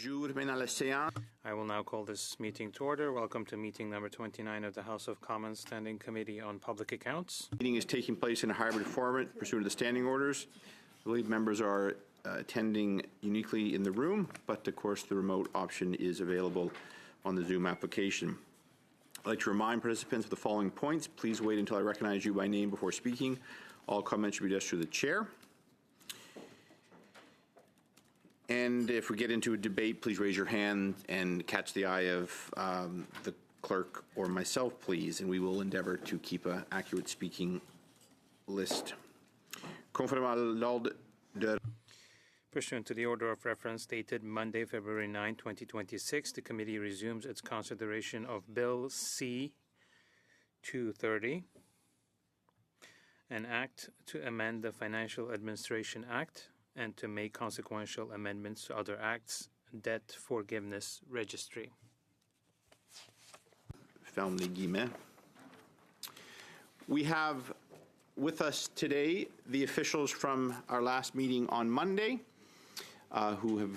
Bonjour, maintenant la séance. I will now call this meeting to order. Welcome to meeting number 29 of the House of Commons Standing Committee on Public Accounts. The meeting is taking place in a hybrid format pursuant to the standing orders. I believe members are attending uniquely in the room, but of course the remote option is available on the Zoom application. I'd like to remind participants of the following points. Please wait until I recognize you by name before speaking. All comments should be addressed to the chair. And if we get into a debate, please raise your hand and catch the eye of the clerk or myself, please, and we will endeavor to keep an accurate speaking list. Conformément à l'ordre de Pursuant to the order of reference dated Monday, February 9, 2026, the committee resumes its consideration of Bill C-230, an act to amend the Financial Administration Act and to make consequential amendments to other acts, debt forgiveness registry. Ferme les guillemets. We have with us today the officials from our last meeting on Monday who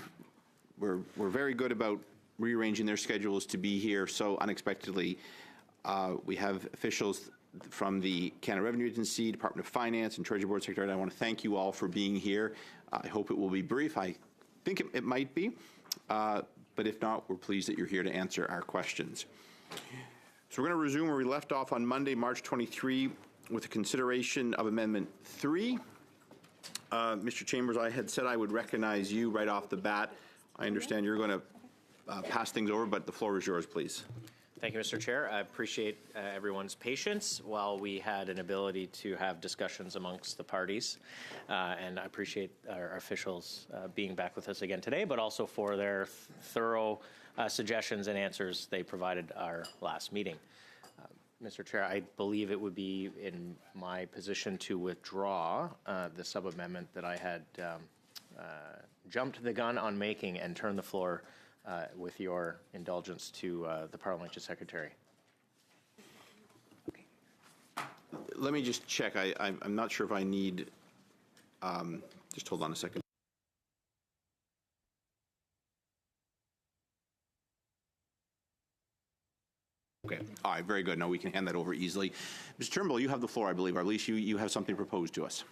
were very good about rearranging their schedules to be here so unexpectedly. We have officials from the Canada Revenue Agency, Department of Finance, and Treasury Board Secretary. I want to thank you all for being here. I hope it will be brief. I think it might be, but if not, we're pleased that you're here to answer our questions. So we're going to resume where we left off on Monday, March 23, with the consideration of Amendment 3. Mr. Chambers, I had said I would recognize you right off the bat. I understand you're going to pass things over, but the floor is yours, please. Thank you, Mr. Chair. I appreciate everyone's patience while we had an ability to have discussions amongst the parties. And I appreciate our officials being back with us again today, but also for their thorough suggestions and answers they provided our last meeting. Mr. Chair, I believe it would be in my position to withdraw the sub-amendment that I had jumped the gun on making and turn the floor with your indulgence to the Parliamentary Secretary. Let me just check. I'm not sure if I need, just hold on a second. Okay. All right. Very good. Now we can hand that over easily. Mr. Turnbull, you have the floor, I believe, or at least you have something proposed to us.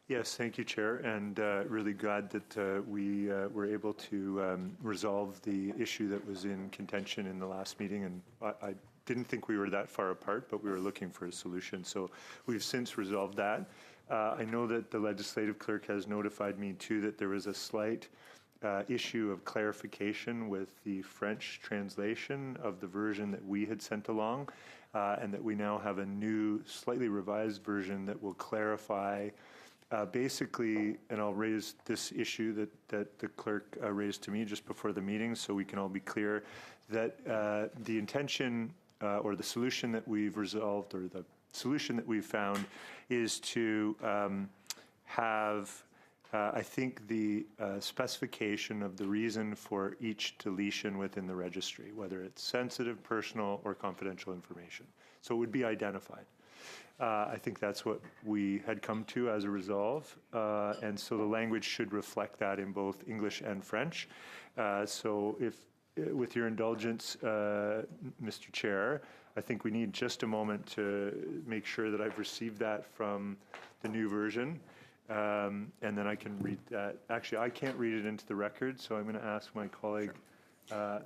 Yes, thank you, Chair, and really glad that we were able to resolve the issue that was in contention in the last meeting. And I didn't think we were that far apart, but we were looking for a solution. So we've since resolved that. I know that the legislative clerk has notified me, too, that there was a slight issue of clarification with the French translation of the version that we had sent along, and that we now have a new, slightly revised version that will clarify basically, and I'll raise this issue that the clerk raised to me just before the meeting so we can all be clear that the intention or the solution that we've resolved, or the solution that we've found, is to have I think the specification of the reason for each deletion within the registry, whether it's sensitive, personal, or confidential information. So it would be identified. I think that's what we had come to as a resolve, and so the language should reflect that in both English and French. So if, with your indulgence, Mr. Chair, I think we need just a moment to make sure that I've received that from the new version, and then I can read that. Actually, I can't read it into the record, so I'm going to ask my colleague,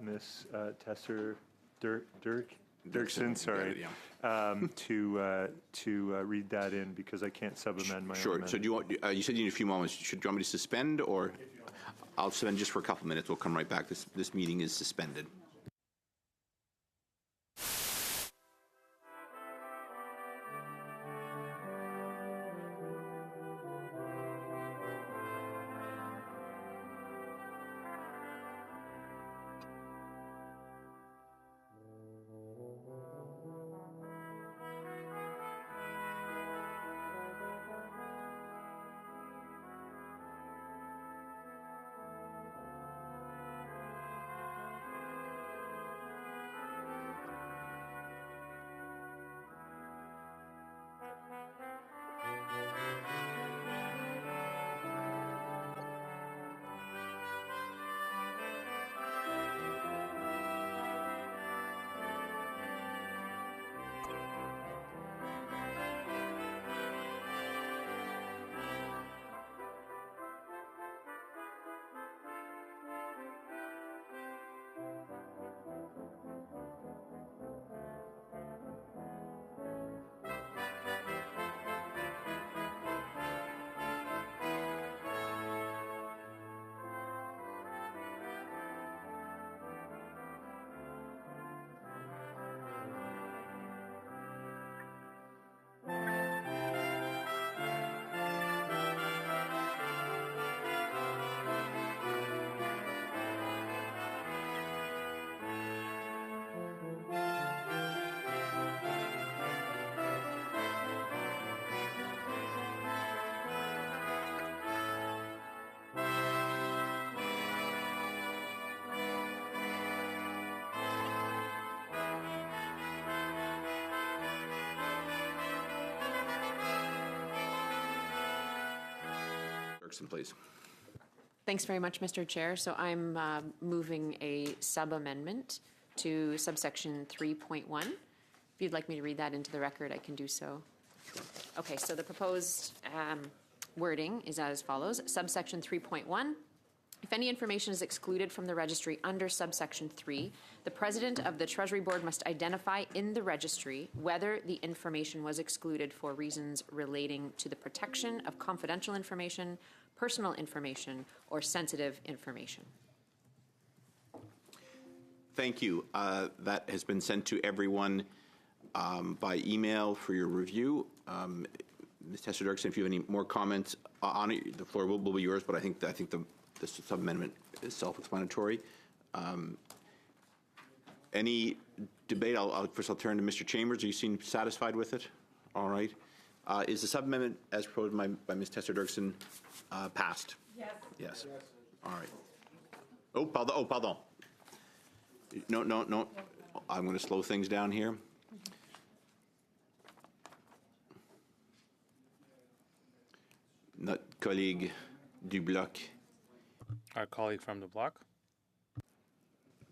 Ms. Tesser Dirksen, sorry, to read that in, because I can't sub-amend my own amendment. So do you want? You said you need a few moments. Do you want me to suspend, or I'll suspend just for a couple minutes? We'll come right back. This meeting is suspended. Dirksen, please. Thanks very much, Mr. Chair. So I'm moving a sub-amendment to subsection 3.1. If you'd like me to read that into the record, I can do so. Okay, so the proposed wording is as follows. Subsection 3.1. If any information is excluded from the registry under subsection 3, the President of the Treasury Board must identify in the registry whether the information was excluded for reasons relating to the protection of confidential information, personal information, or sensitive information. Thank you. That has been sent to everyone by email for your review. Ms. Tester-Dirksen, if you have any more comments on it, the floor will be yours, but I think the sub-amendment is self-explanatory. Any debate? First I'll turn to Mr. Chambers. Do you seem satisfied with it? All right. Is the sub-amendment as proposed by Ms. Tester-Dirksen passed? Yes. Yes. All right. Oh, pardon. No. I'm going to slow things down here. Notre collègue du bloc. Our colleague from the bloc.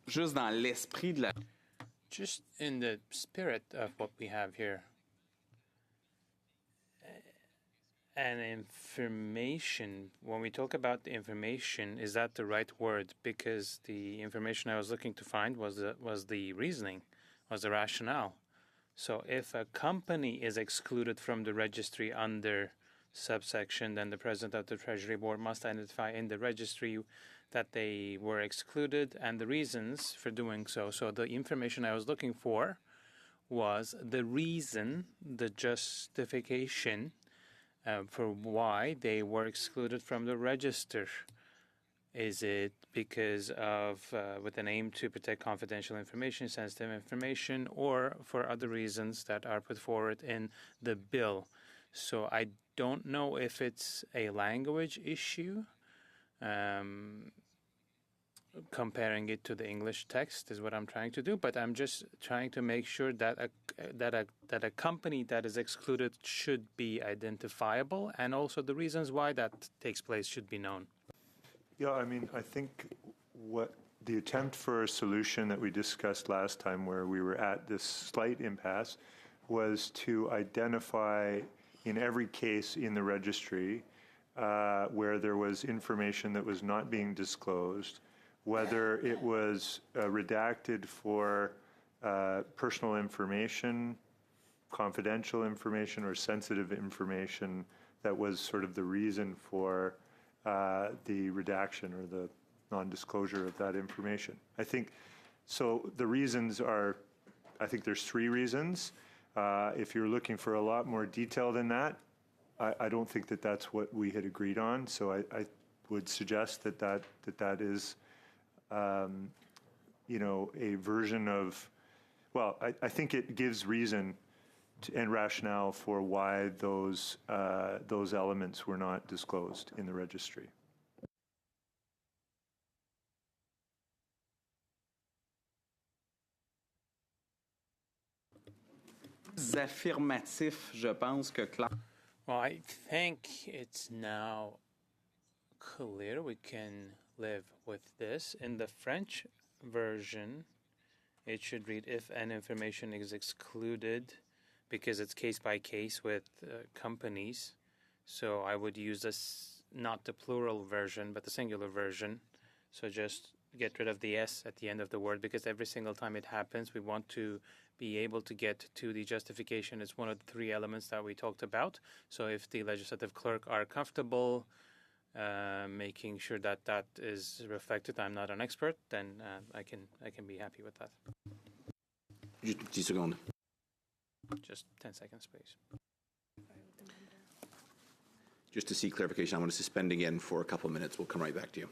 Juste dans l'esprit de la... Just in the spirit of what we have here, and information, when we talk about the information, is that the right word? Because the information I was looking to find was the reasoning, was the rationale. So if a company is excluded from the registry under subsection, then the President of the Treasury Board must identify in the registry that they were excluded and the reasons for doing so. So the information I was looking for was the reason, the justification for why they were excluded from the register. Is it because of, with an aim to protect confidential information, sensitive information, or for other reasons that are put forward in the bill? So I don't know if it's a language issue. Comparing it to the English text is what I'm trying to do, but I'm just trying to make sure that a company that is excluded should be identifiable, and also the reasons why that takes place should be known. Yeah, I mean, I think what the attempt for a solution that we discussed last time, where we were at this slight impasse, was to identify in every case in the registry where there was information that was not being disclosed, whether it was redacted for personal information, confidential information, or sensitive information, that was sort of the reason for the redaction or the non-disclosure of that information. I think, so the reasons are, I think there's three reasons. If you're looking for a lot more detail than that, I don't think that that's what we had agreed on. So I would suggest that is, you know, a version of, well, I think it gives reason and rationale for why those elements were not disclosed in the registry. Affirmatif, je pense que Well, I think it's now clear we can live with this. In the French version, it should read, if an information is excluded, because it's case by case with companies. So I would use this, not the plural version, but the singular version. So just get rid of the S at the end of the word, because every single time it happens, we want to be able to get to the justification. It's one of the three elements that we talked about. So if the legislative clerk are comfortable making sure that that is reflected, I'm not an expert, then I can be happy with that. Just 10 seconds. Just 10 seconds, please. Just to seek clarification, I want to suspend again for a couple of minutes. We'll come right back to you.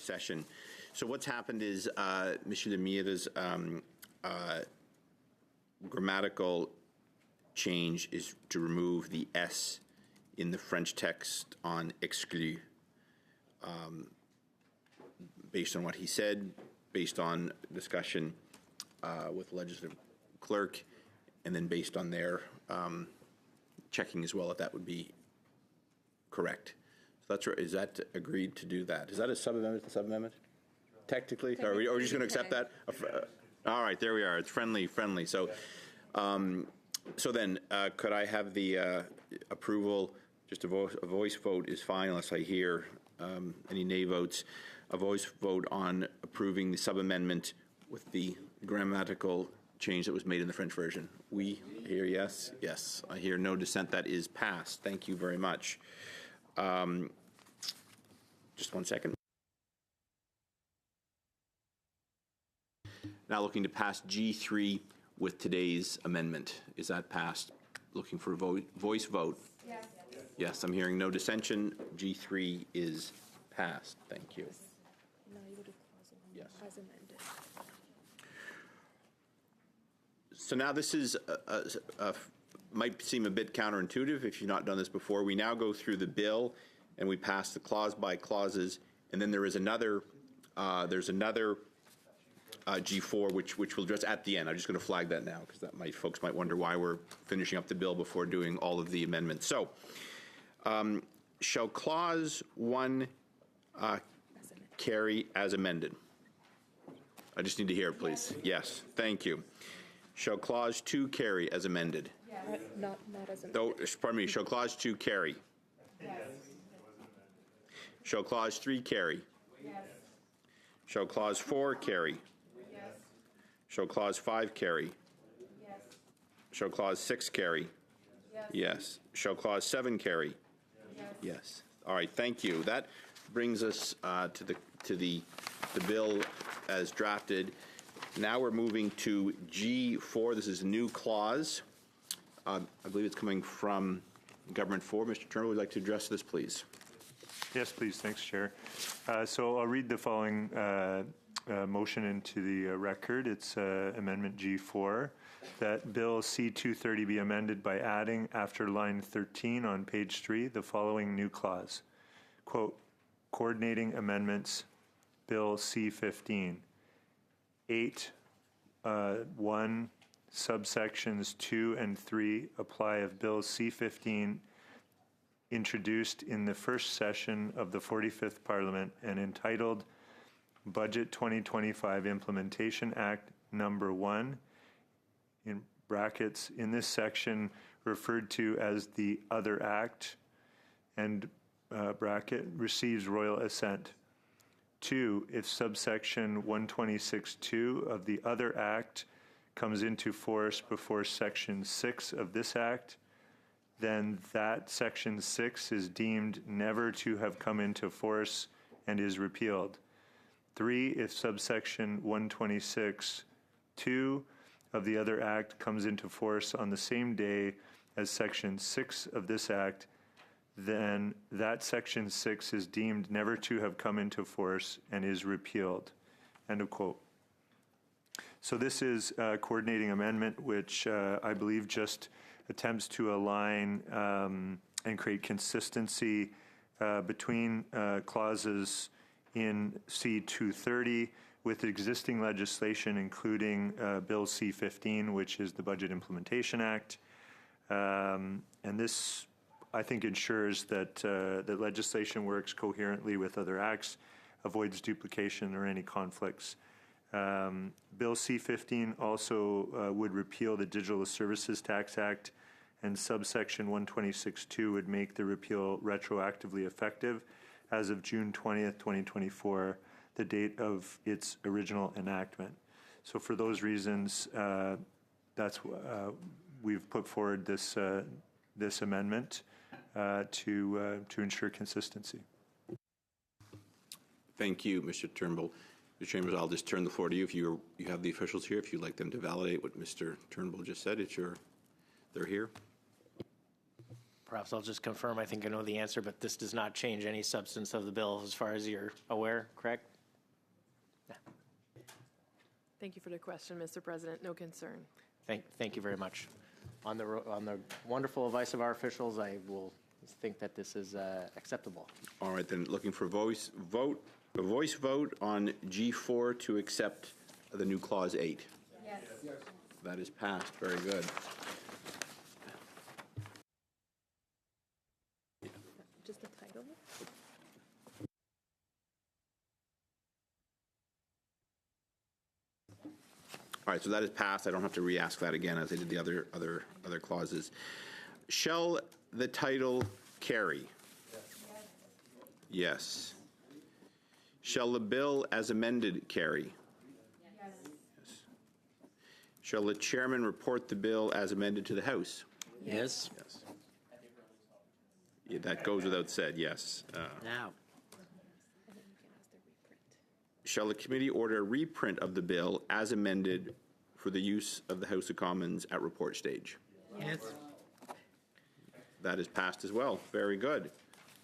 session. So what's happened is Monsieur Lemaire's grammatical change is to remove the S in the French text on exclu. Based on what he said, based on discussion with legislative clerk, and then based on their checking as well if that would be correct. So that's right. Is that agreed to do that? Is that a sub-amendment? Technically? Are we just going to accept that? All right, there we are. It's friendly. So, so then, could I have the approval? Just a voice vote is fine unless I hear any nay votes. A voice vote on approving the sub-amendment with the grammatical change that was made in the French version. We hear yes. Yes. I hear no dissent. That is passed. Thank you very much. Just 1 second. Now looking to pass G3 with today's amendment. Is that passed? Looking for a voice vote. Yes. Yes, I'm hearing no dissension. G3 is passed. Thank you. Now you go to clause 1 Yes. as amended. So now this is might seem a bit counterintuitive if you've not done this before. We now go through the bill and we pass the clause by clauses, and then there is another. There's another G4 which we'll address at the end. I'm just going to flag that now because that folks might wonder why we're finishing up the bill before doing all of the amendments. So, shall clause 1 carry as amended? I just need to hear it, please. Yes. Thank you. Shall clause 2 carry as amended? Yes. Not as amended. Oh, pardon me. Shall clause 2 carry? Yes. Shall clause 3 carry? Yes. Shall clause 4 carry? Yes. Shall clause 5 carry? Yes. Shall clause 6 carry? Yes. Yes. Shall clause 7 carry? Yes. Yes. All right. Thank you. That brings us to the bill as drafted. Now we're moving to G4. This is a new clause. I believe it's coming from Government 4. Mr. Turnbull, would you like to address this, please? Yes, please. Thanks, Chair. So I'll read the following motion into the record. It's Amendment G4, that Bill C-230 be amended by adding, after line 13 on page 3, the following new clause. Quote, coordinating amendments, Bill C-15. 8.1 subsections 2 and 3 apply of Bill C-15 introduced in the first session of the 45th Parliament and entitled Budget 2025 Implementation Act Number 1, in brackets, in this section referred to as the Other Act, and bracket, receives royal assent. 2, if subsection 126.2 of the Other Act comes into force before Section 6 of this Act, then that Section 6 is deemed never to have come into force and is repealed. 3, if subsection 126.2 of the Other Act comes into force on the same day as Section 6 of this Act, then that Section 6 is deemed never to have come into force and is repealed. End of quote. So this is a coordinating amendment, which I believe just attempts to align and create consistency between clauses in C-230 with existing legislation, including Bill C-15, which is the Budget Implementation Act. And this, I think, ensures that the legislation works coherently with other acts, avoids duplication or any conflicts. Bill C-15 also would repeal the Digital Services Tax Act, and subsection 126.2 would make the repeal retroactively effective as of June 20th, 2024, the date of its original enactment. So for those reasons, we've put forward this amendment to ensure consistency. Thank you, Mr. Turnbull. Mr. Chambers, I'll just turn the floor to you. If you have the officials here, if you'd like them to validate what Mr. Turnbull just said, they're here. Perhaps I'll just confirm, I think I know the answer, but this does not change any substance of the bill as far as you're aware, correct? Thank you for the question, Mr. President. No concern. Thank you very much. On the wonderful advice of our officials, I will think that this is acceptable. All right, then, looking for a voice vote on G4 to accept the new Clause 8. Yes. That is passed. Very good. Just the title? All right, so that is passed. I don't have to re-ask that again as I did the other clauses. Shall the title carry? Yes. Shall the bill as amended carry? Yes. Shall the chairman report the bill as amended to the House? Yes. Yes. Yeah, that goes without said, yes. Now. Shall the committee order a reprint of the bill as amended for the use of the House of Commons at report stage? Yes. That is passed as well. Very good.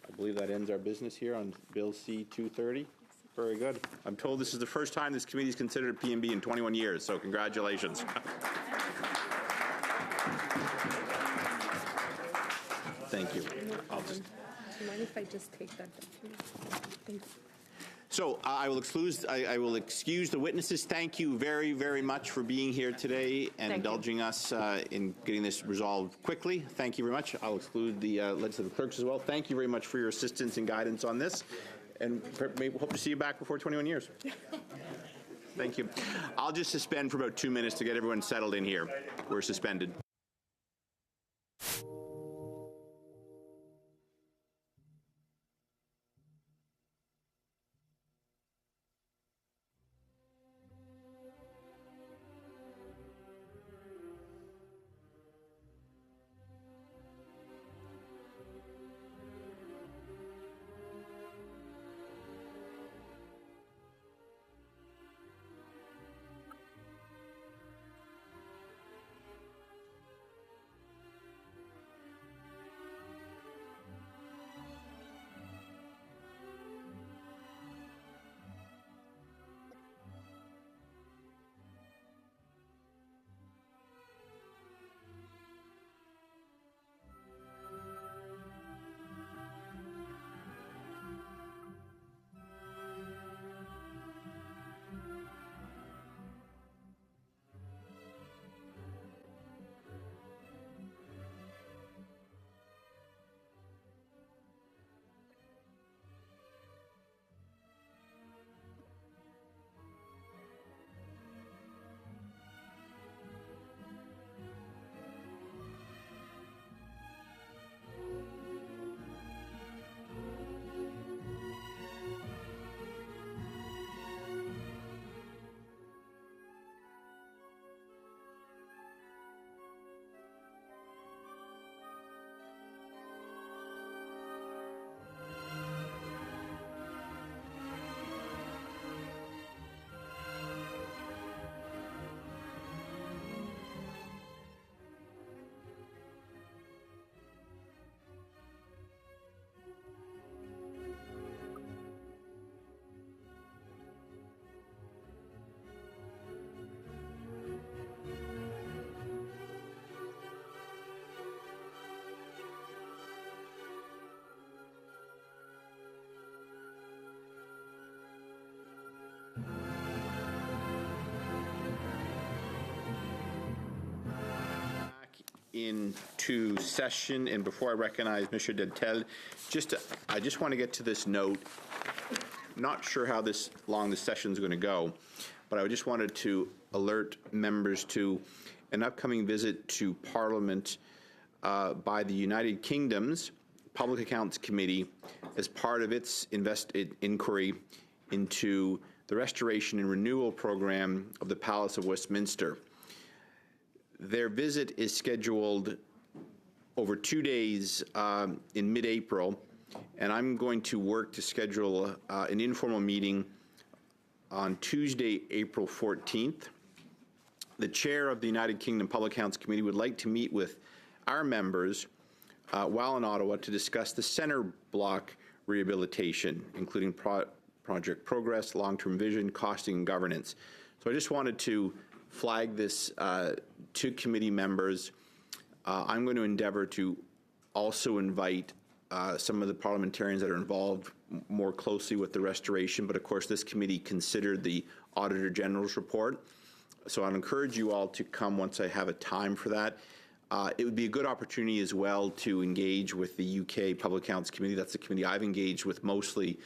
I believe that ends our business here on Bill C-230. Very good. I'm told this is the first time this committee has considered a P&B in 21 years, so congratulations. Thank you. I'll just... Do you mind if I just take that document? Thank you. So I will excuse the witnesses. Thank you very, very much for being here today and indulging us in getting this resolved quickly. Thank you very much. I'll exclude the legislative clerks as well. Thank you very much for your assistance and guidance on this, and hope to see you back before 21 years. Thank you. I'll just suspend for about 2 minutes to get everyone settled in here. We're suspended. Into session, and before I recognize Mr. Dentel, I just want to get to this note. Not sure how long this session is going to go, but I just wanted to alert members to an upcoming visit to Parliament by the United Kingdom's Public Accounts Committee as part of its inquiry into the restoration and renewal program of the Palace of Westminster. Their visit is scheduled over 2 days in mid-April, and I'm going to work to schedule an informal meeting on Tuesday, April 14th. The chair of the United Kingdom Public Accounts Committee would like to meet with our members while in Ottawa to discuss the center block rehabilitation, including project progress, long-term vision, costing, and governance. So I just wanted to flag this to committee members. I'm going to endeavor to also invite some of the parliamentarians that are involved more closely with the restoration, but of course this committee considered the Auditor General's report. So I'll encourage you all to come once I have a time for that. It would be a good opportunity as well to engage with the UK Public Accounts Committee. That's the committee I've engaged with mostly,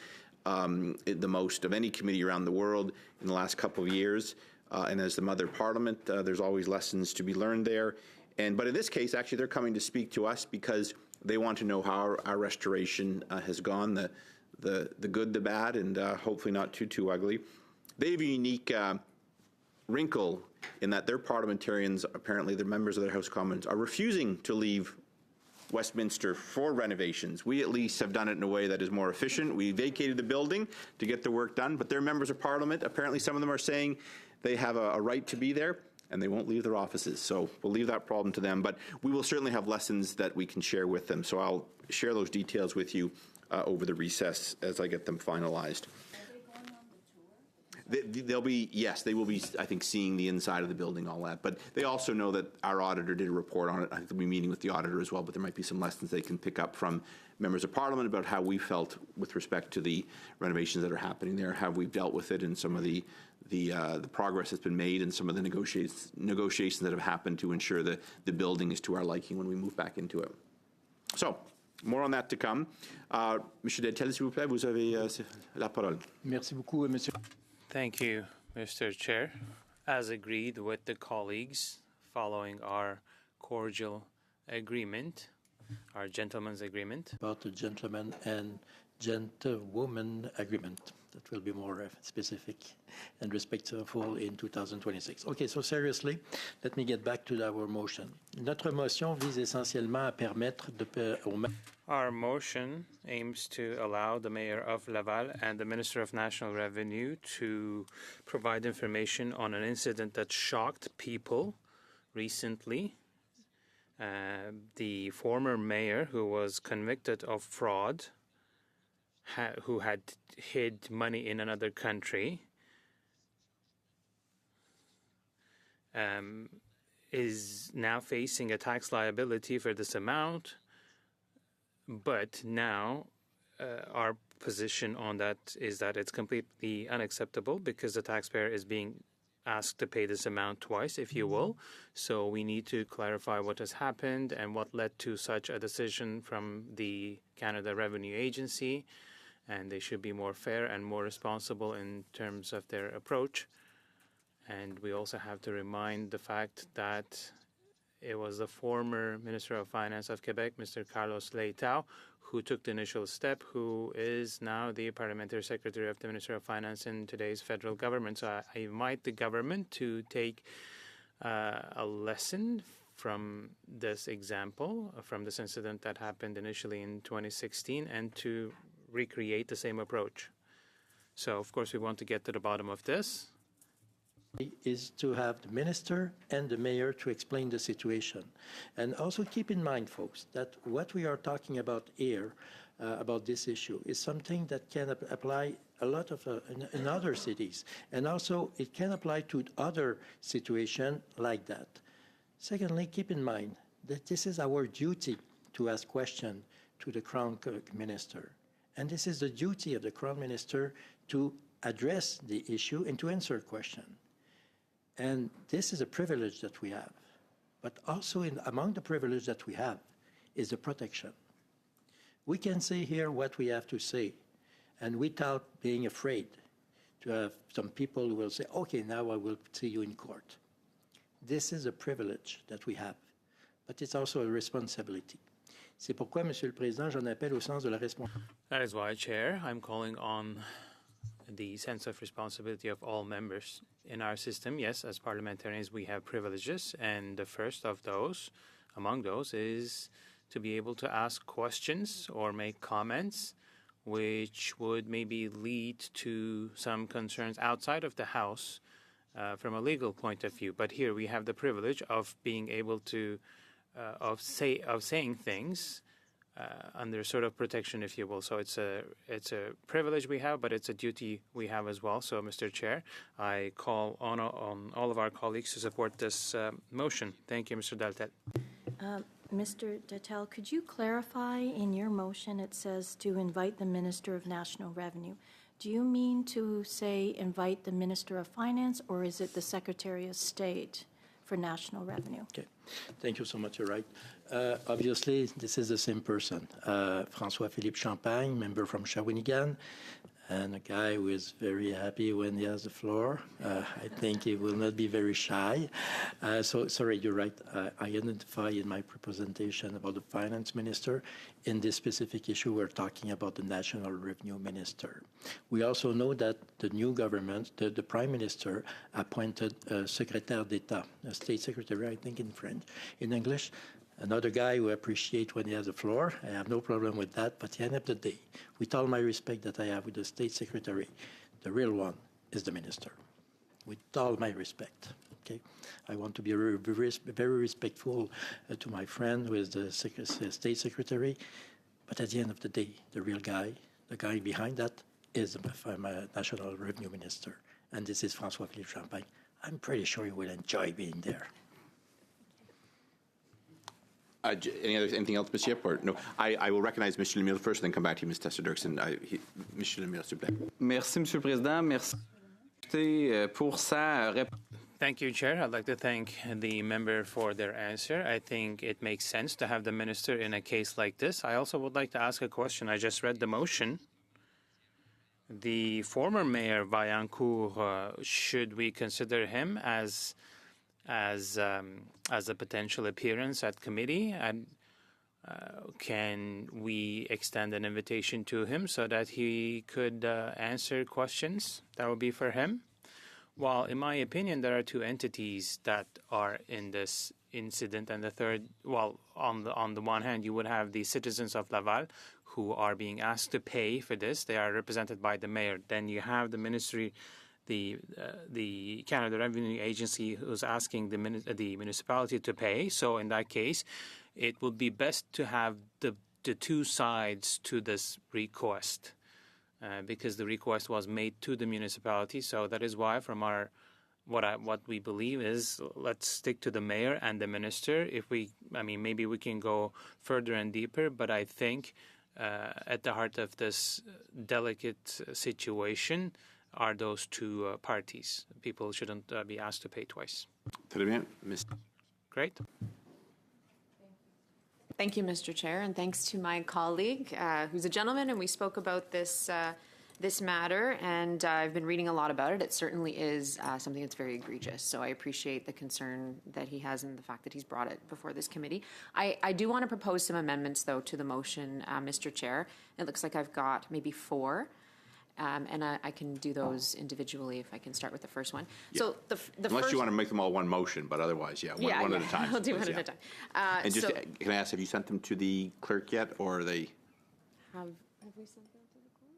the most of any committee around the world in the last couple of years. And as the mother parliament, there's always lessons to be learned there. But in this case, actually, they're coming to speak to us because they want to know how our restoration has gone, the good, the bad, and hopefully not too ugly. They have a unique wrinkle in that their parliamentarians, apparently they're members of their House of Commons, are refusing to leave Westminster for renovations. We at least have done it in a way that is more efficient. We vacated the building to get the work done, but they're members of Parliament. Apparently some of them are saying they have a right to be there, and they won't leave their offices. So we'll leave that problem to them, but we will certainly have lessons that we can share with them. So I'll share those details with you over the recess as I get them finalized. They'll be, yes, they will be, I think, seeing the inside of the building, all that. But they also know that our auditor did a report on it. I think they'll be meeting with the auditor as well, but there might be some lessons they can pick up from members of Parliament about how we felt with respect to the renovations that are happening there, how we've dealt with it, and some of the progress that's been made, and some of the negotiations that have happened to ensure that the building is to our liking when we move back into it. So, more on that to come. Monsieur Deltel, s'il vous plaît, vous avez la parole. Merci beaucoup, Monsieur. Thank you, Mr. Chair. As agreed with the colleagues, following our cordial agreement, our gentleman's agreement. About the gentleman and gentlewoman agreement. That will be more specific and respectful in 2026. Okay, so seriously, let me get back to our motion. Notre motion vise essentiellement à permettre aux Our motion aims to allow the Mayor of Laval and the Minister of National Revenue to provide information on an incident that shocked people recently. The former mayor, who was convicted of fraud, who had hid money in another country, is now facing a tax liability for this amount. But now our position on that is that it's completely unacceptable because the taxpayer is being asked to pay this amount twice, if you will. So we need to clarify what has happened and what led to such a decision from the Canada Revenue Agency. And they should be more fair and more responsible in terms of their approach. And we also have to remind the fact that it was the former Minister of Finance of Quebec, Mr. Carlos Leitao, who took the initial step, who is now the Parliamentary Secretary of the Minister of Finance in today's federal government. So I invite the government to take a lesson from this example, from this incident that happened initially in 2016, and to recreate the same approach. So, of course, we want to get to the bottom of this. Is to have the minister and the mayor to explain the situation. And also keep in mind, folks, that what we are talking about here, about this issue, is something that can apply a lot of in other cities. And also it can apply to other situations like that. Secondly, keep in mind that this is our duty to ask questions to the Crown Minister. And this is the duty of the Crown Minister to address the issue and to answer questions. And this is a privilege that we have. But also among the privilege that we have is the protection. We can say here what we have to say, and without being afraid to have some people who will say, okay, now I will see you in court. This is a privilege that we have, but it's also a responsibility. C'est pourquoi, Monsieur le Président, j'en appelle au sens de la responsabilité. That is why, Chair, I'm calling on the sense of responsibility of all members in our system. Yes, as parliamentarians, we have privileges, and the first of those, among those, is to be able to ask questions or make comments which would maybe lead to some concerns outside of the House from a legal point of view. But here we have the privilege of being able to, of saying things under sort of protection, if you will. So it's a privilege we have, but it's a duty we have as well. So, Mr. Chair, I call on all of our colleagues to support this motion. Thank you, Mr. Daltet. Mr. Dattel, could you clarify in your motion it says to invite the Minister of National Revenue? Do you mean to say invite the Minister of Finance, or is it the Secretary of State for National Revenue? Okay, thank you so much. You're right. Obviously, this is the same person, François-Philippe Champagne, member from Shawinigan, and a guy who is very happy when he has the floor. I think he will not be very shy. So, sorry, you're right. I identify in my presentation about the finance minister. In this specific issue, we're talking about the national revenue minister. We also know that the new government, the prime minister, appointed a secrétaire d'État, a state secretary, I think in French, in English, another guy who appreciates when he has the floor. I have no problem with that. But at the end of the day, with all my respect that I have with the state secretary, the real one is the minister. With all my respect, okay? I want to be very respectful to my friend who is the state secretary. But at the end of the day, the real guy, the guy behind that, is the national revenue minister. And this is François-Philippe Champagne. I'm pretty sure you will enjoy being there. Anything else, Ms. Yip, or no? I will recognize Mr. Lemire first, and then come back to you, Ms. Tessa-Dirksen. Mr. Lemire, s'il vous plaît. Merci, Monsieur le Président. Merci pour sa réponse. Thank you, Chair. I'd like to thank the member for their answer. I think it makes sense to have the minister in a case like this. I also would like to ask a question. I just read the motion. The former mayor, Vaillancourt, should we consider him as a potential appearance at committee? And can we extend an invitation to him so that he could answer questions? That would be for him. Well, in my opinion, there are two entities that are in this incident, and the third, well, on the one hand, you would have the citizens of Laval who are being asked to pay for this. They are represented by the mayor. Then you have the ministry, the Canada Revenue Agency, who's asking the municipality to pay. So in that case, it would be best to have the two sides to this request, because the request was made to the municipality. So that is why, from our what we believe is, let's stick to the mayor and the minister. Maybe we can go further and deeper, but I think at the heart of this delicate situation are those two parties. People shouldn't be asked to pay twice. Très bien, Ms. Great. Thank you, Mr. Chair, and thanks to my colleague, who's a gentleman, and we spoke about this this matter, and I've been reading a lot about it. It certainly is something that's very egregious, so I appreciate the concern that he has and the fact that he's brought it before this committee. I do want to propose some amendments, though, to the motion, Mr. Chair. It looks like I've got maybe 4. And I can do those individually if I can start with the first one. Yeah. So the Unless first, you want to make them all one motion, but otherwise, one at a time. I'll do please, one at a time. And just, can I ask, have you sent them to the clerk yet, or are they? Have we sent them to the clerk?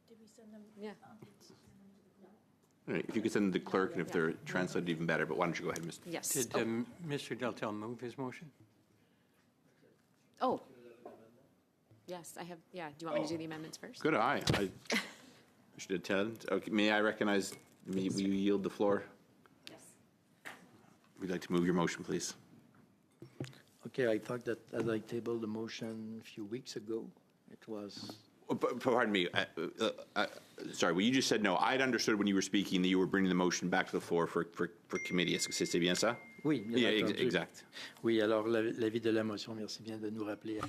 Did we send them? Yeah. All right, if you could send them to the clerk, and if they're translated, even better. But why don't you go ahead, Mr. Yes. Did Mr. Deltel move his motion? Oh. Yes, I have. Yeah. Do you want me to do the amendments first? Good eye. I should attend. Okay, may I recognize? Will you yield the floor? Yes. We'd like to move your motion, please. Okay, I thought that as I tabled the motion a few weeks ago, it was... Pardon me. Sorry, well, you just said no. I'd understood when you were speaking that you were bringing the motion back to the floor for committee. Est-ce que c'est bien ça? Oui, yeah, exact. Oui, alors l'avis de la motion, merci bien de nous rappeler.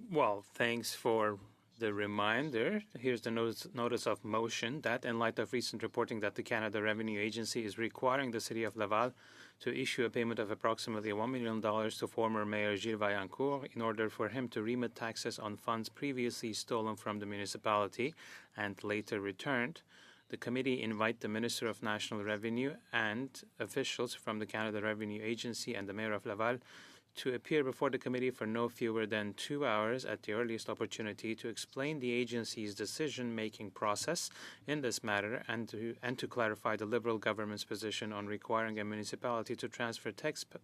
Well, thanks for the reminder. Here's the notice of motion that, in light of recent reporting that the Canada Revenue Agency is requiring the City of Laval to issue a payment of approximately $1 million to former Mayor Gilles Vaillancourt in order for him to remit taxes on funds previously stolen from the municipality and later returned, the committee invite the Minister of National Revenue and officials from the Canada Revenue Agency and the Mayor of Laval to appear before the committee for no fewer than 2 hours at the earliest opportunity to explain the agency's decision-making process in this matter and to clarify the Liberal government's position on requiring a municipality to transfer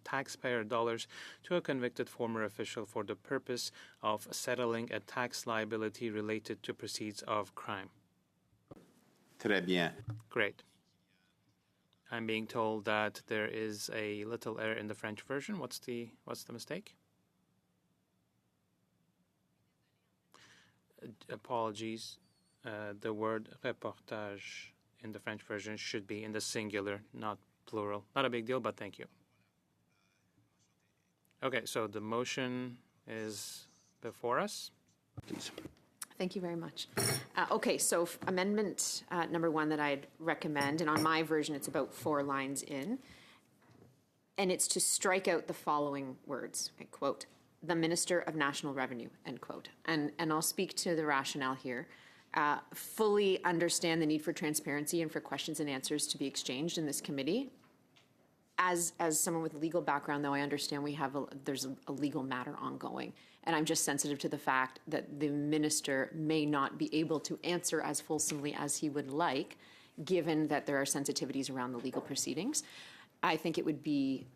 taxpayer dollars to a convicted former official for the purpose of settling a tax liability related to proceeds of crime. Très bien. Great. I'm being told that there is a little error in the French version. What's the mistake? Apologies. The word reportage in the French version should be in the singular, not plural. Not a big deal, but thank you. Okay, so the motion is before us. Please. Thank you very much. Okay, so amendment number 1 that I'd recommend, and on my version it's about 4 lines in, and it's to strike out the following words, okay, quote, the Minister of National Revenue, end quote. And I'll speak to the rationale here. Fully understand the need for transparency and for questions and answers to be exchanged in this committee. As someone with a legal background, though, I understand there's a legal matter ongoing. And I'm just sensitive to the fact that the minister may not be able to answer as fulsomely as he would like, given that there are sensitivities around the legal proceedings. I think it would be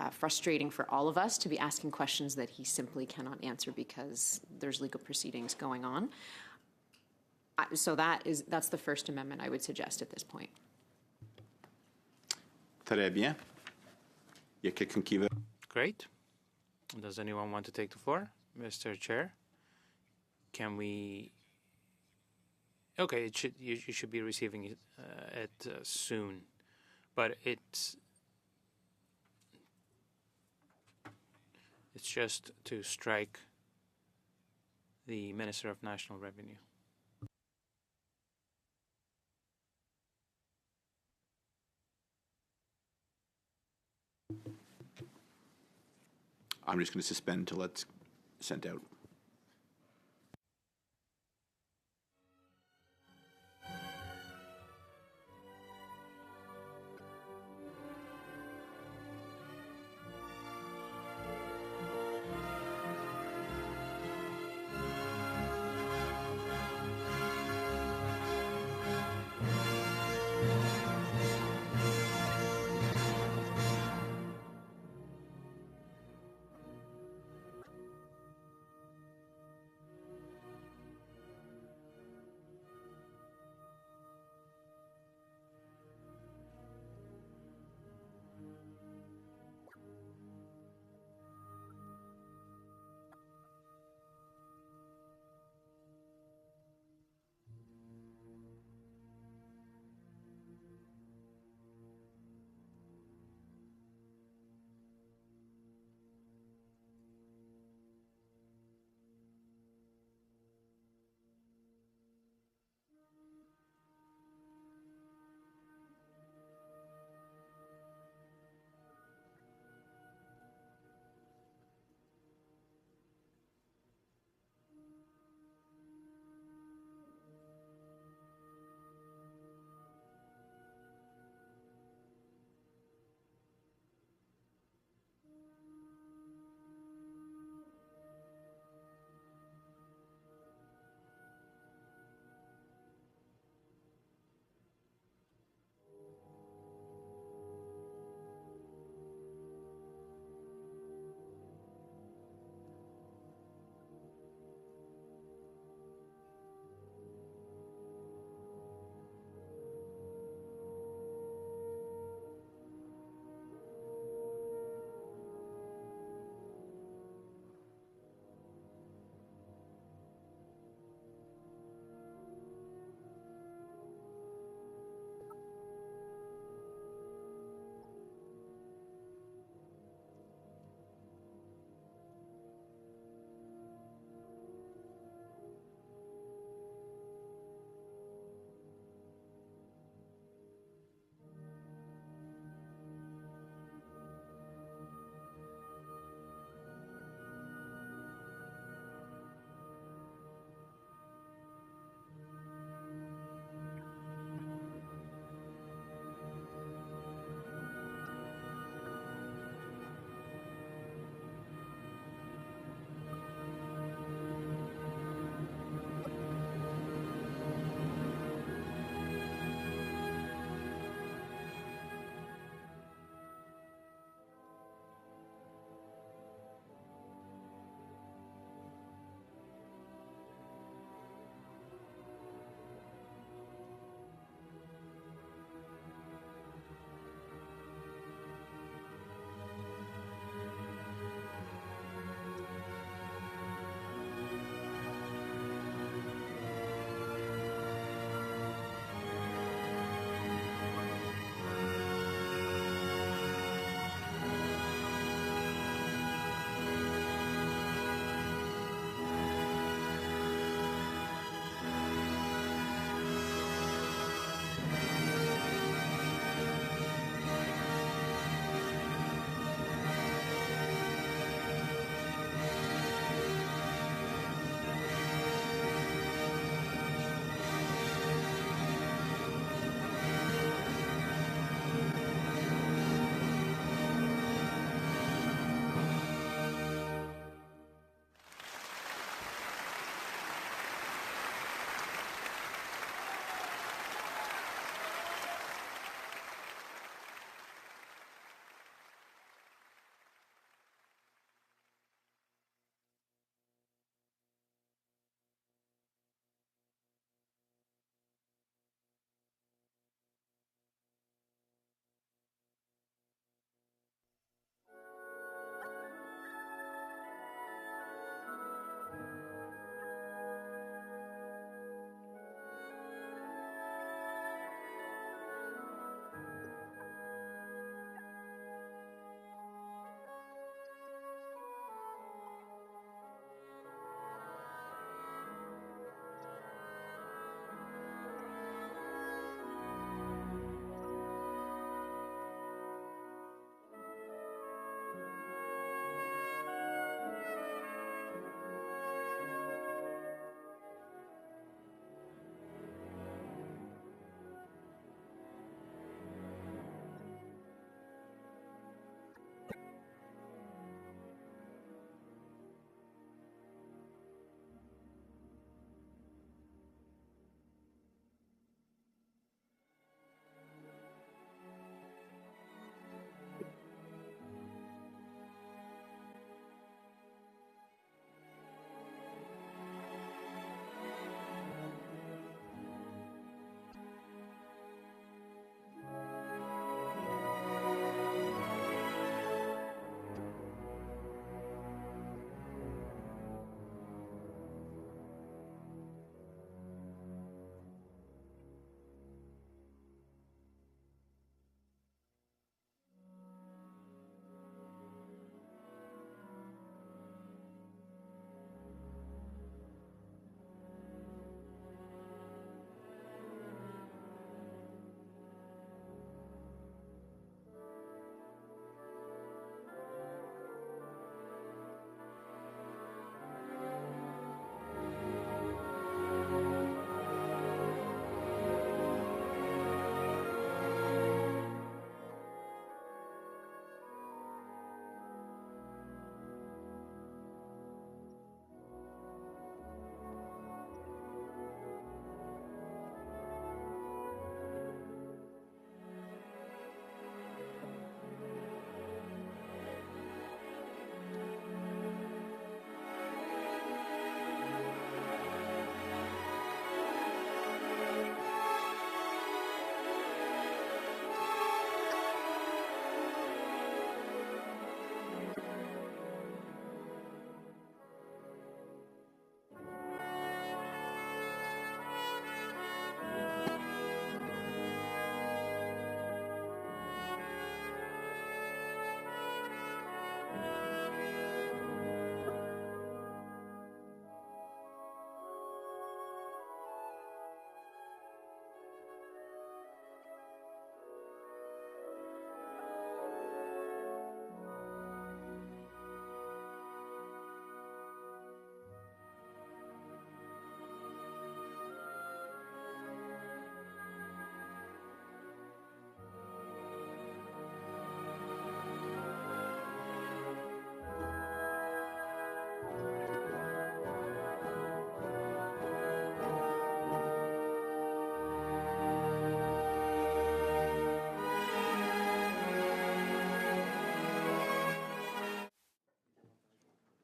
frustrating for all of us to be asking questions that he simply cannot answer because there's legal proceedings going on. So that's the first amendment I would suggest at this point. Très bien. Y a quelqu'un qui veut? Great. Does anyone want to take the floor? Mr. Chair, can we... Okay, you should be receiving it soon, but it's just to strike the Minister of National Revenue. I'm just going to suspend until it's sent out.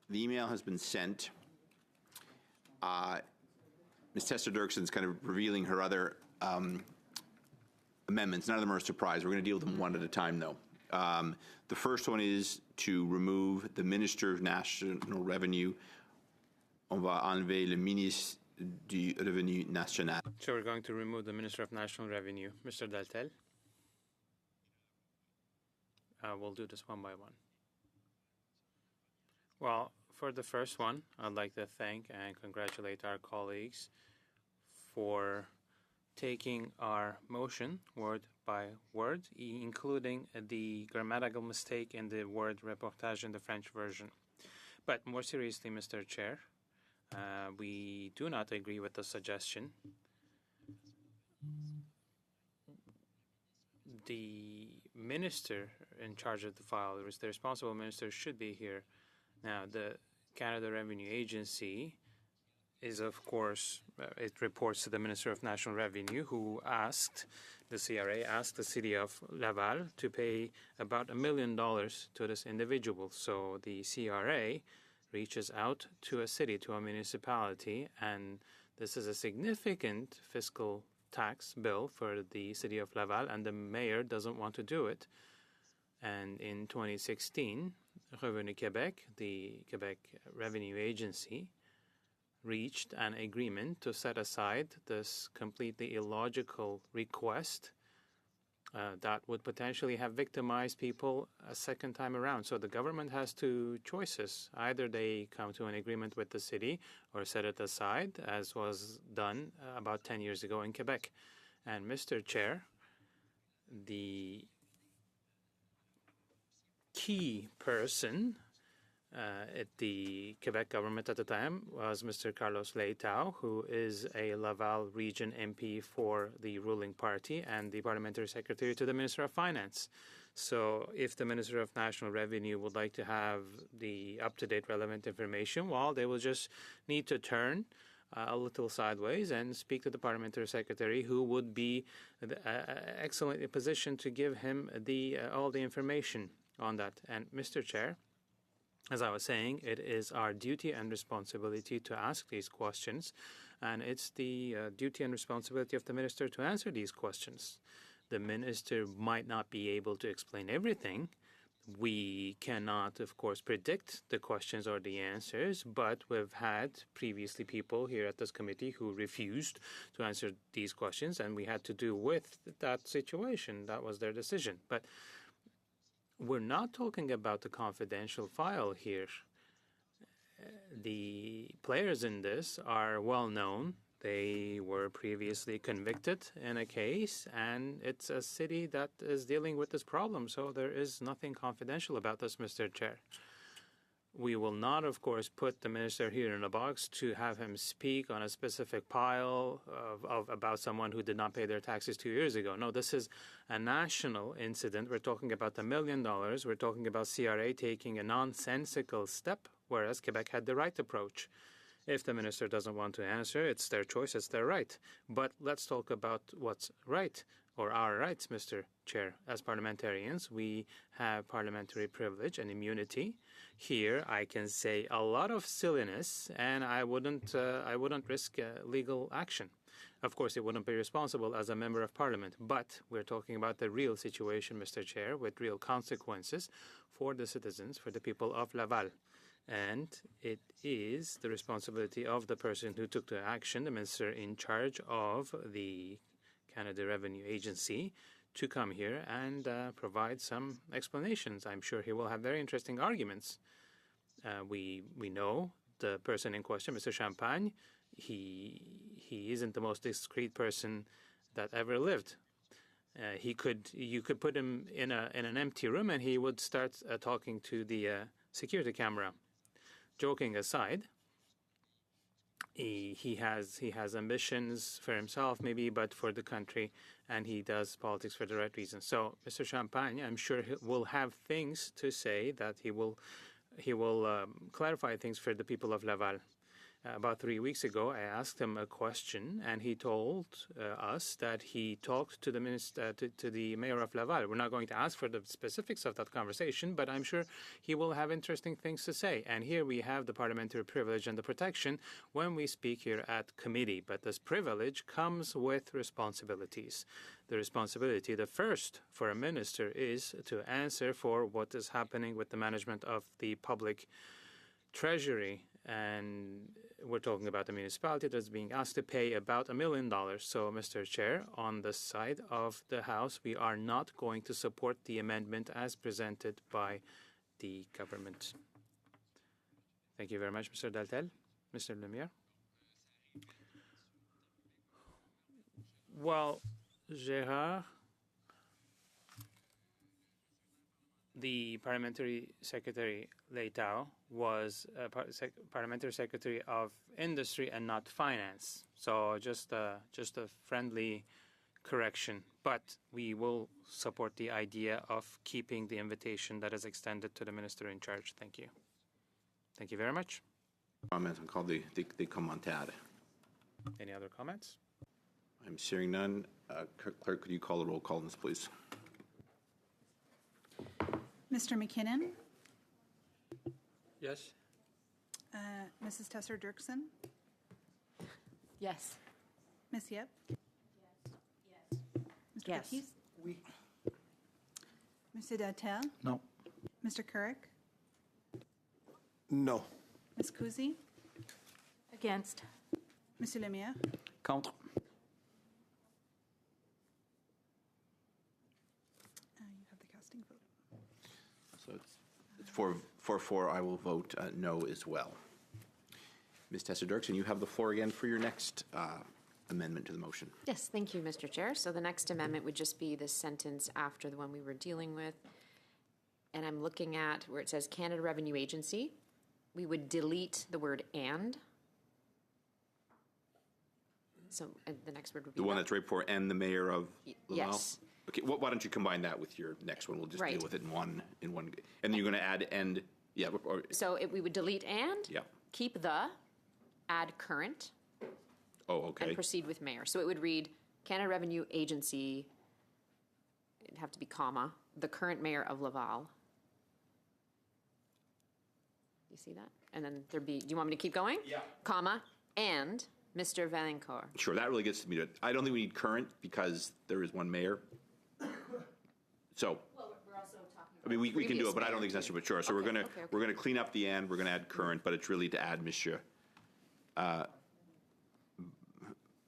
The email has been sent. Ms. Tester-Dirksen's kind of revealing her other amendments. None of them are a surprise. We're going to deal with them one at a time, though. The first one is to remove the Minister of National Revenue. On va enlever le ministre du Revenu National. So we're going to remove the Minister of National Revenue. Mr. Daltel? We'll do this one by one. Well, for the first one, I'd like to thank and congratulate our colleagues for taking our motion word by word, including the grammatical mistake in the word reportage in the French version. But more seriously, Mr. Chair, we do not agree with the suggestion. The minister in charge of the file, the responsible minister, should be here. Now, the Canada Revenue Agency is, of course, it reports to the Minister of National Revenue, who asked, the CRA asked the city of Laval to pay about $1 million to this individual. So the CRA reaches out to a city, to a municipality, and this is a significant fiscal tax bill for the city of Laval, and the mayor doesn't want to do it. And in 2016, Revenu Québec, the Quebec Revenue Agency, reached an agreement to set aside this completely illogical request that would potentially have victimized people a second time around. So the government has two choices. Either they come to an agreement with the city or set it aside, as was done about 10 years ago in Quebec. And Mr. Chair, the key person at the Quebec government at the time was Mr. Carlos Leitao, who is a Laval region MP for the ruling party and the parliamentary secretary to the Minister of Finance. So if the Minister of National Revenue would like to have the up-to-date relevant information, well, they will just need to turn a little sideways and speak to the parliamentary secretary, who would be excellently positioned to give him all the information on that. And Mr. Chair, as I was saying, it is our duty and responsibility to ask these questions, and it's the duty and responsibility of the minister to answer these questions. The minister might not be able to explain everything. We cannot, of course, predict the questions or the answers, but we've had previously people here at this committee who refused to answer these questions, and we had to do with that situation. That was their decision. But we're not talking about the confidential file here. The players in this are well known. They were previously convicted in a case, and it's a city that is dealing with this problem. So there is nothing confidential about this, Mr. Chair. We will not, of course, put the minister here in a box to have him speak on a specific pile about someone who did not pay their taxes 2 years ago. No, this is a national incident. We're talking about $1 million. We're talking about CRA taking a nonsensical step, whereas Quebec had the right approach. If the minister doesn't want to answer, it's their choice, it's their right. But let's talk about what's right, or our rights, Mr. Chair. As parliamentarians, we have parliamentary privilege and immunity. Here, I can say a lot of silliness, and I wouldn't risk legal action. Of course, it wouldn't be responsible as a member of parliament, but we're talking about the real situation, Mr. Chair, with real consequences for the citizens, for the people of Laval. And it is the responsibility of the person who took the action, the minister in charge of the Canada Revenue Agency, to come here and provide some explanations. I'm sure he will have very interesting arguments. We know the person in question, Mr. Champagne. He isn't the most discreet person that ever lived. You could put him in an empty room and he would start talking to the security camera. Joking aside, he has ambitions for himself, maybe, but for the country, and he does politics for the right reasons. So, Mr. Champagne, I'm sure he will have things to say that he will clarify things for the people of Laval. About 3 weeks ago, I asked him a question, and he told us that he talked to the minister, to the mayor of Laval. We're not going to ask for the specifics of that conversation, but I'm sure he will have interesting things to say. And here we have the parliamentary privilege and the protection when we speak here at committee. But this privilege comes with responsibilities. The responsibility, the first for a minister, is to answer for what is happening with the management of the public treasury. And we're talking about a municipality that's being asked to pay about $1 million. So, Mr. Chair, on the side of the House, we are not going to support the amendment as presented by the government. Thank you very much, Mr. Daltel. Mr. Lemire? Well, Gérard, the Parliamentary Secretary Leitao was Parliamentary Secretary of Industry and not Finance. So just a friendly correction. But we will support the idea of keeping the invitation that is extended to the Minister in charge. Thank you. Thank you very much. Comments on called the commentaire. Any other comments? I'm hearing none. Clerk, could you call the roll call on this, please? Mr. McKinnon, Yes? Mrs. Tesser-Dirksen, Yes. Ms. Yip. Mr. Yes. Baptiste? Mr. Dattel, No. Mr. Couric, No. Ms. Kuzi, Against. Monsieur Lemire. Contre. You have the casting vote. So it's 4-4. I will vote no as well. Ms. Tesser-Dirksen, you have the floor again for your next amendment to the motion. Yes, thank you, Mr. Chair. So the next amendment would just be the sentence after the one we were dealing with. And I'm looking at where it says Canada Revenue Agency. We would delete the word "and." So the next word would be The one that's right before "and the mayor of Laval"? yes. Okay, why don't you combine that with your next one? We'll just Right. deal with it in one. And then you're going to add "and." Yeah. So we would delete "and." Yeah. Keep the, add current, Oh, okay. and proceed with mayor. So it would read Canada Revenue Agency. It'd have to be comma, the current mayor of Laval. You see that? And then there'd be, do you want me to keep going? Yeah. Comma, and Mr. Valancourt. Sure, that really gets to me. I don't think we need current because there is one mayor. So, We're also talking I mean, we can do it, but I don't think it's necessary, but sure. So Okay, we're gonna clean up the "and," we're gonna add current, but it's really to add Monsieur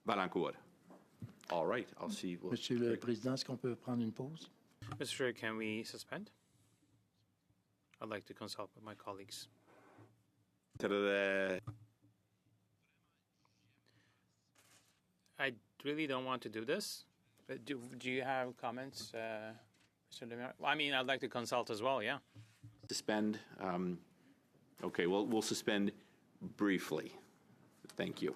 Valancourt. All right, I'll see. Monsieur le Président, est-ce qu'on peut prendre une pause? Mr. Chair, can we suspend? I'd like to consult with my colleagues. I really don't want to do this. But do you have comments, Mr. Lemire? I mean, I'd like to consult as well, yeah. Suspend. Okay, well, we'll suspend briefly. Thank you.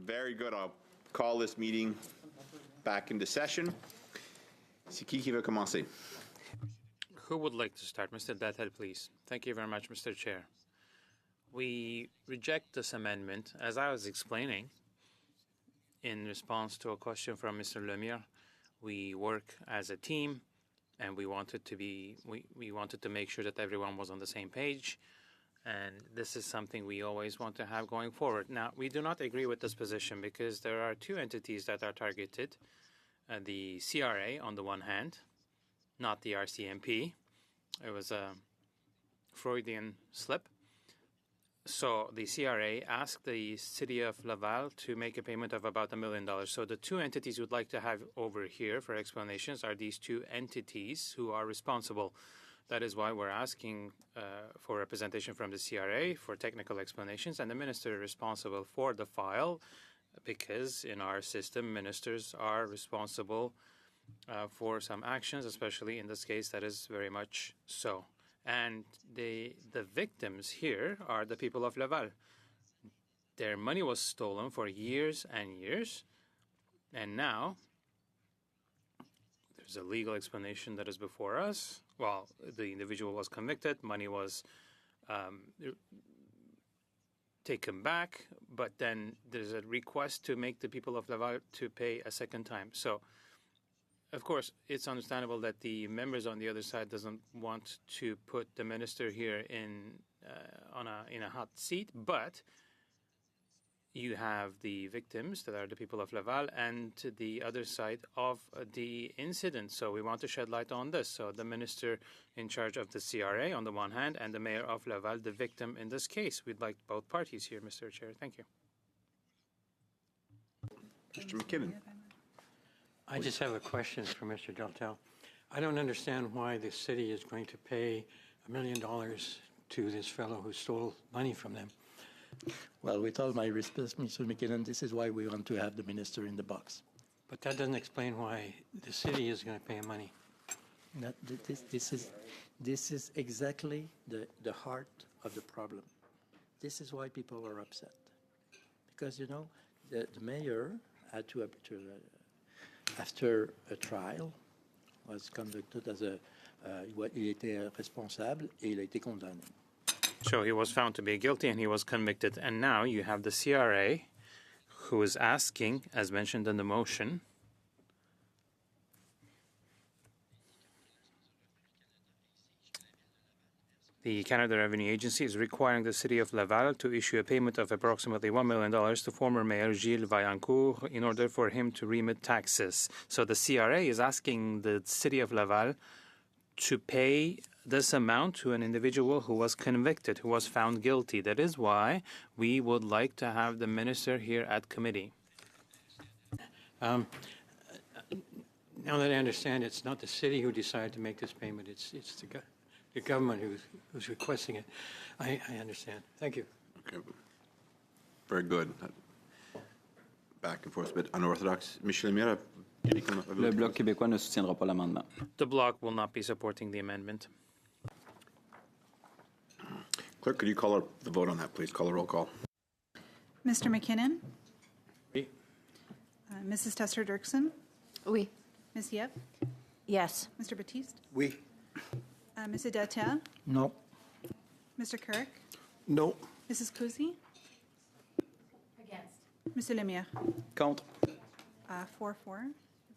Very good. I'll call this meeting back into session. C'est qui veut commencer? Who would like to start? Mr. Datel, please. Thank you very much, Mr. Chair. We reject this amendment. As I was explaining, in response to a question from Mr. Lemire, we work as a team, and we wanted to make sure that everyone was on the same page. And this is something we always want to have going forward. Now, we do not agree with this position because there are two entities that are targeted. The CRA on the one hand, not the RCMP. It was a Freudian slip. So the CRA asked the City of Laval to make a payment of about $1 million. So the two entities we'd like to have over here for explanations are these two entities who are responsible. That is why we're asking for representation from the CRA for technical explanations and the minister responsible for the file, because in our system, ministers are responsible for some actions, especially in this case, that is very much so. And the victims here are the people of Laval. Their money was stolen for years and years, and now there's a legal explanation that is before us. Well, the individual was convicted, money was taken back, but then there's a request to make the people of Laval to pay a second time. So, of course, it's understandable that the members on the other side doesn't want to put the minister here in a hot seat, but you have the victims that are the people of Laval and the other side of the incident. So we want to shed light on this. So the minister in charge of the CRA on the one hand and the mayor of Laval, the victim in this case. We'd like both parties here, Mr. Chair. Thank you. Mr. McKinnon. I just have a question for Mr. Deltel. I don't understand why the city is going to pay $1 million to this fellow who stole money from them. Well, with all my respect, Mr. McKinnon, this is why we want to have the minister in the box. But that doesn't explain why the city is going to pay him money. This is exactly the heart of the problem. This is why people are upset. Because, you know, the mayor had to, after a trial, was convicted as il était responsable et il a été condamné. So he was found to be guilty and he was convicted. And now you have the CRA who is asking, as mentioned in the motion, the Canada Revenue Agency is requiring the City of Laval to issue a payment of approximately $1 million to former Mayor Gilles Vaillancourt in order for him to remit taxes. So the CRA is asking the City of Laval to pay this amount to an individual who was convicted, who was found guilty. That is why we would like to have the minister here at committee. Now that I understand, it's not the city who decided to make this payment. It's the government who's requesting it. I understand. Thank you. Okay. Very good. Back and forth, a bit unorthodox. Michel Lemire. Le Bloc québécois ne soutiendra pas l'amendement. The Bloc will not be supporting the amendment. Clerk, could you call the vote on that, please? Call a roll call. Mr. McKinnon? Oui. Mrs. Tester-Dirksen? Oui. Ms. Yep? Yes. Mr. Batiste? Oui. Mr. Datel? No. Mr. Kirk? No. Mrs. Kuzi? Against. Mr. Lemire? Contre. 4-4.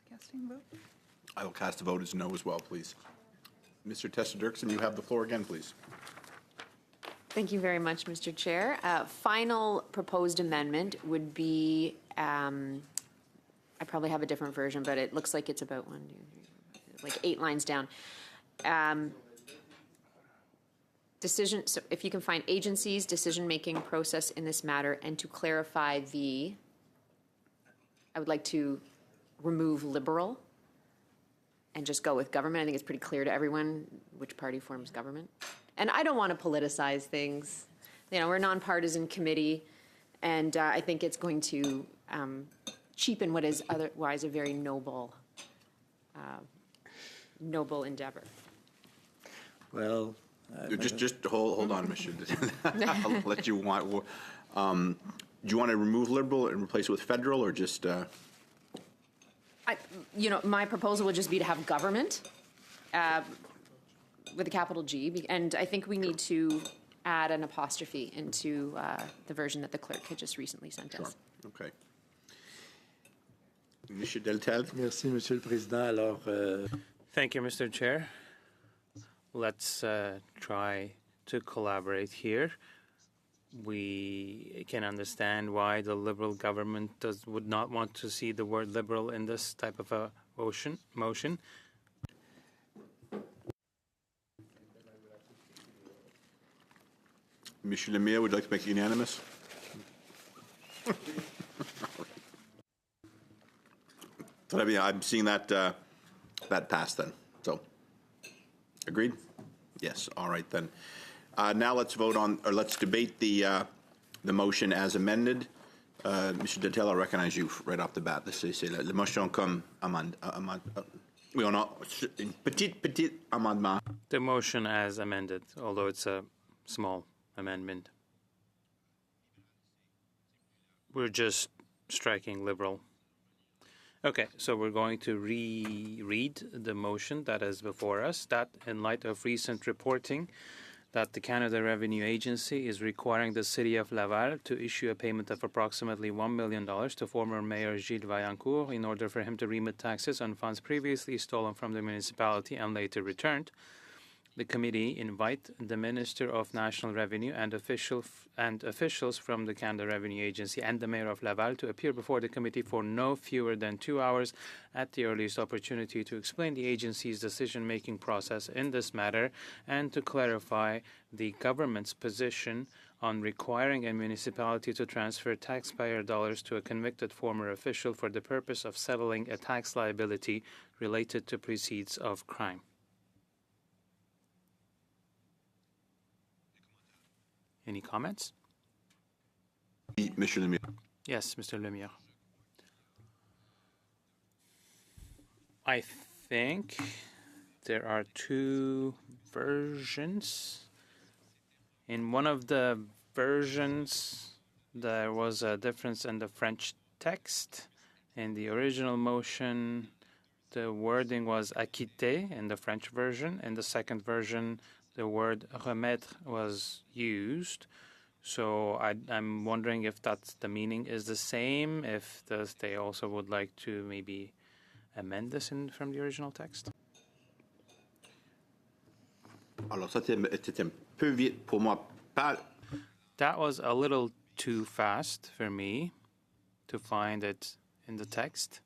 Casting vote. I will cast a vote as no as well, please. Mr. Tester-Dirksen, you have the floor again, please. Thank you very much, Mr. Chair. Final proposed amendment would be, I probably have a different version, but it looks like it's about like 8 lines down. Decision, so if you can find agencies, decision-making process in this matter, and to clarify I would like to remove liberal and just go with government. I think it's pretty clear to everyone which party forms government. And I don't want to politicize things. You know, we're a nonpartisan committee, and I think it's going to cheapen what is otherwise a very noble endeavor. Well, Just hold on, Mr. I'll let you want. Do you want to remove liberal and replace it with federal, or just? My proposal would just be to have government with a capital G, and I think we need to add an apostrophe into the version that the clerk had just recently sent us. Okay. Monsieur Deltel. merci, Monsieur le Président. Alors, Thank you, Mr. Chair. Let's try to collaborate here. We can understand why the Liberal government would not want to see the word liberal in this type of a motion. Monsieur le Maire, would you like to make it unanimous? Très bien. I'm seeing that pass then. So, agreed? Yes. All right then. Now let's vote on, or let's debate the motion as amended. Mr. Deltel, I recognize you right off the bat. C'est la motion comme oui, on a un petit amendement. The motion as amended, although it's a small amendment. We're just striking liberal. Okay, so we're going to reread the motion that is before us, that in light of recent reporting that the Canada Revenue Agency is requiring the City of Laval to issue a payment of approximately $1 million to former Mayor Gilles Vaillancourt in order for him to remit taxes on funds previously stolen from the municipality and later returned. The committee invite the Minister of National Revenue and officials from the Canada Revenue Agency and the Mayor of Laval to appear before the committee for no fewer than 2 hours at the earliest opportunity to explain the agency's decision-making process in this matter and to clarify the government's position on requiring a municipality to transfer taxpayer dollars to a convicted former official for the purpose of settling a tax liability related to proceeds of crime. Any comments? Monsieur le Maire. Yes, Mr. Lemire. I think there are two versions. In one of the versions, there was a difference in the French text. In the original motion, the wording was acquitter in the French version. In the second version, the word remettre was used. So I'm wondering if that's the meaning is the same, if they also would like to maybe amend this from the original text. Alors, ça, c'était un peu vite pour moi. That was a little too fast for me to find it in the text.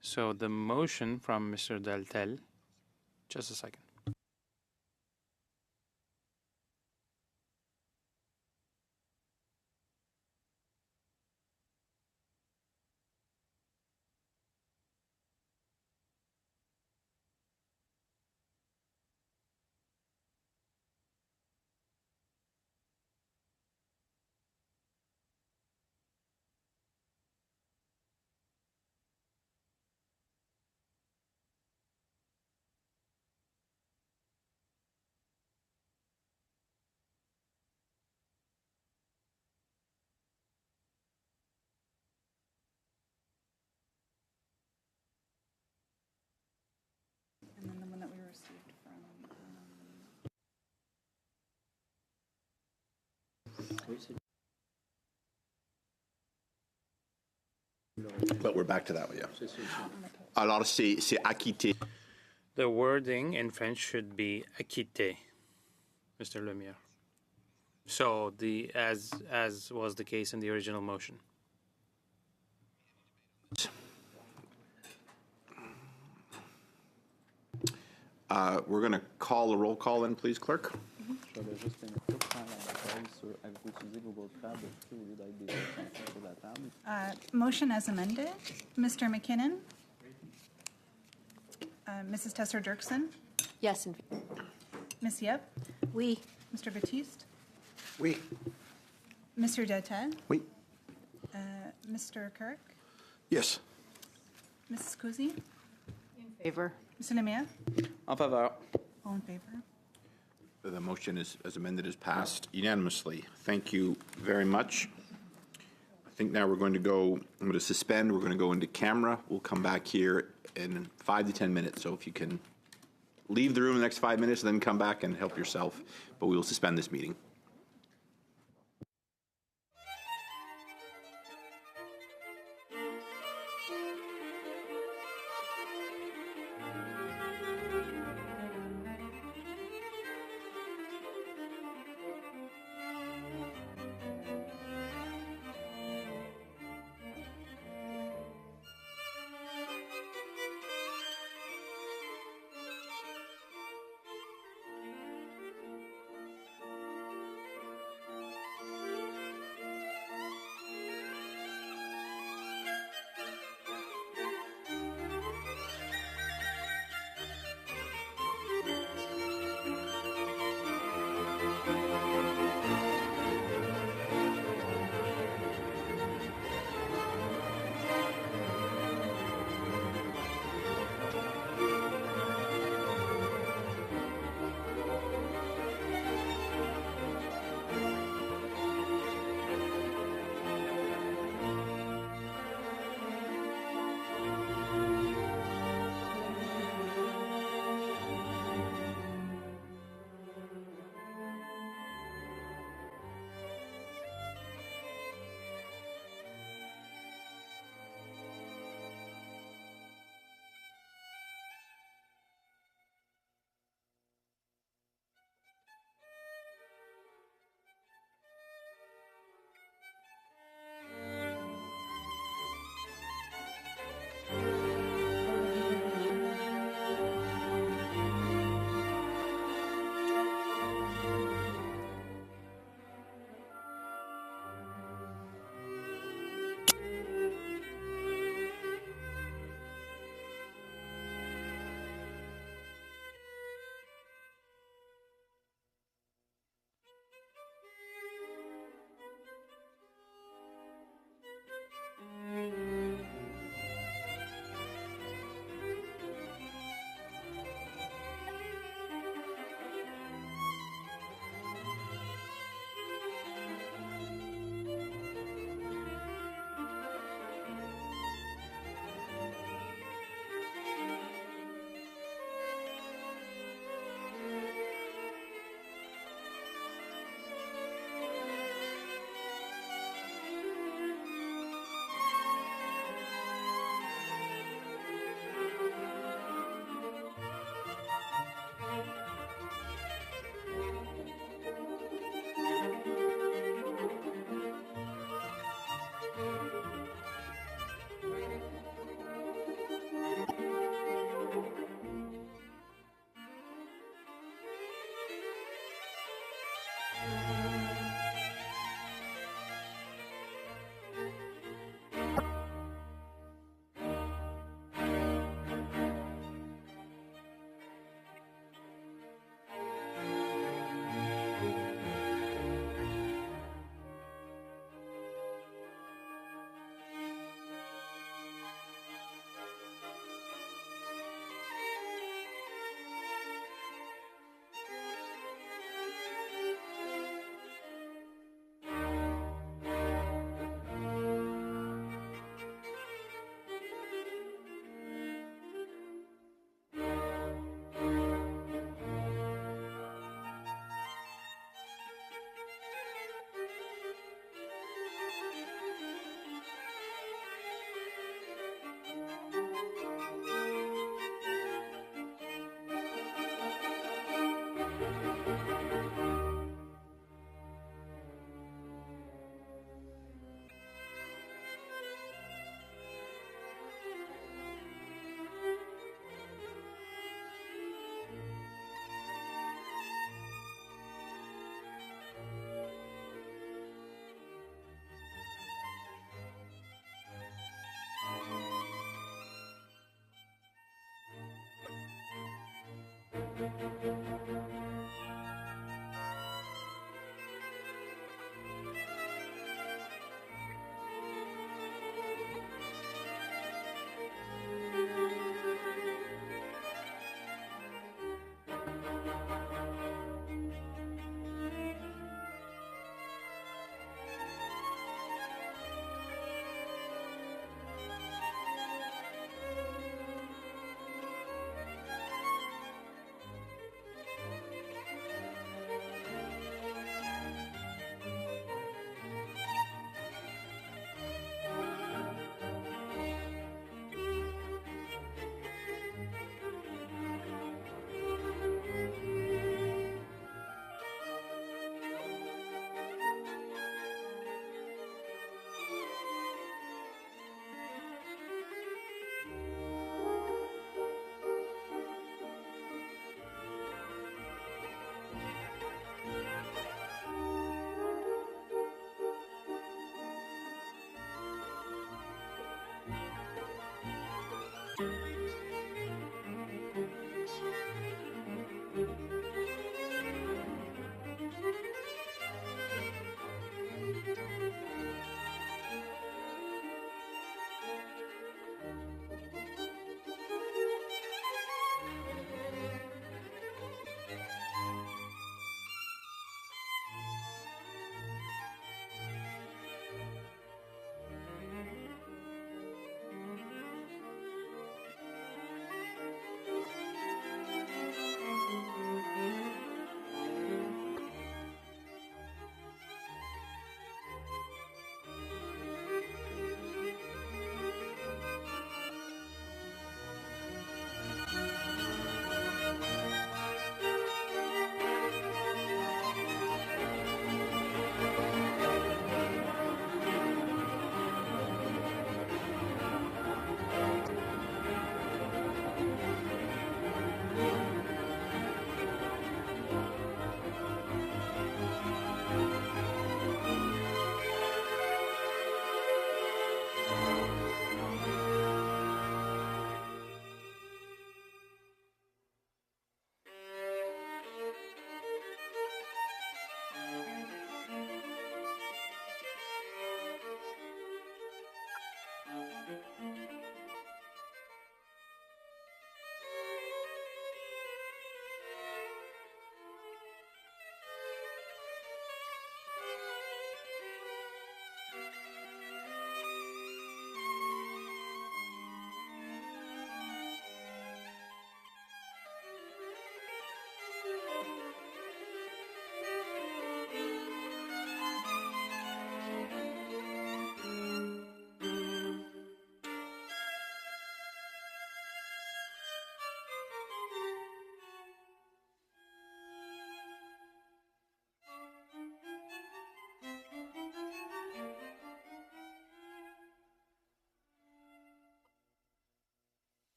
So the motion from Mr. Deltel, just a second. And then the one that we received from. But we're back to that one, yeah. Alors, c'est acquitté. The wording in French should be acquitté, Mr. Lemire. So as was the case in the original motion. We're going to call a roll call in, please, clerk. avez-vous utilisé Google Crowd au lieu d'être des extensions sur la table? Motion as amended. Mr. McKinnon? Mrs. Tesser Dirksen? Yes, in Ms. Yip? Oui. Mr. Batiste? Oui. Mr. Detel? Oui. Mr. Kirk? Yes. Mrs. Kuzi? favor. Mr. Lemire? En faveur. All in favor? The motion is, as amended is passed unanimously. Thank you very much. I think now we're going to go, I'm going to suspend, we're going to go into camera. We'll come back here in 5 to 10 minutes. So if you can leave the room in the next 5 minutes, then come back and help yourself. But we will suspend this meeting.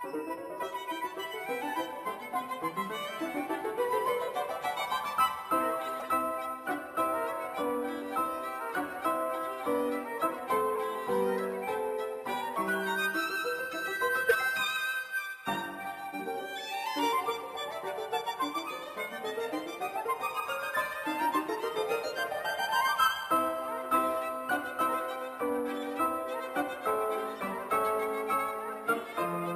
Thank you.